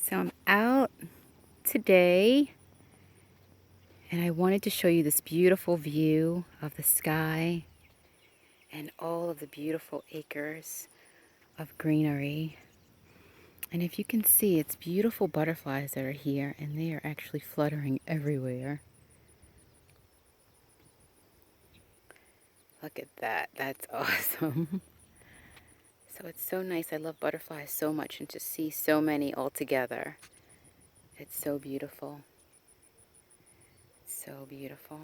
So I'm out today and I wanted to show you this beautiful view of the sky and all of the beautiful acres of greenery. And if you can see, it's beautiful butterflies that are here, and they are actually fluttering everywhere. Look at that. That's awesome. So it's so nice. I love butterflies so much, and to see so many all together, it's so beautiful. So beautiful.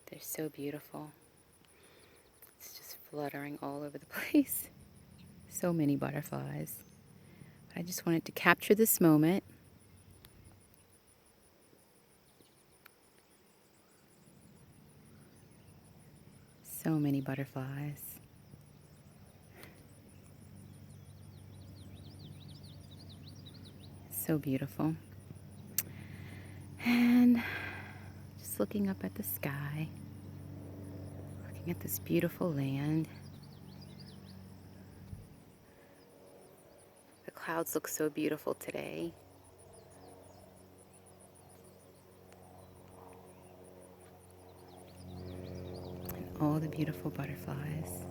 They're so beautiful. It's just fluttering all over the place. So many butterflies. I just wanted to capture this moment. So many butterflies. So beautiful. And just looking up at the sky, looking at this beautiful land. The clouds look so beautiful today. And all the beautiful butterflies.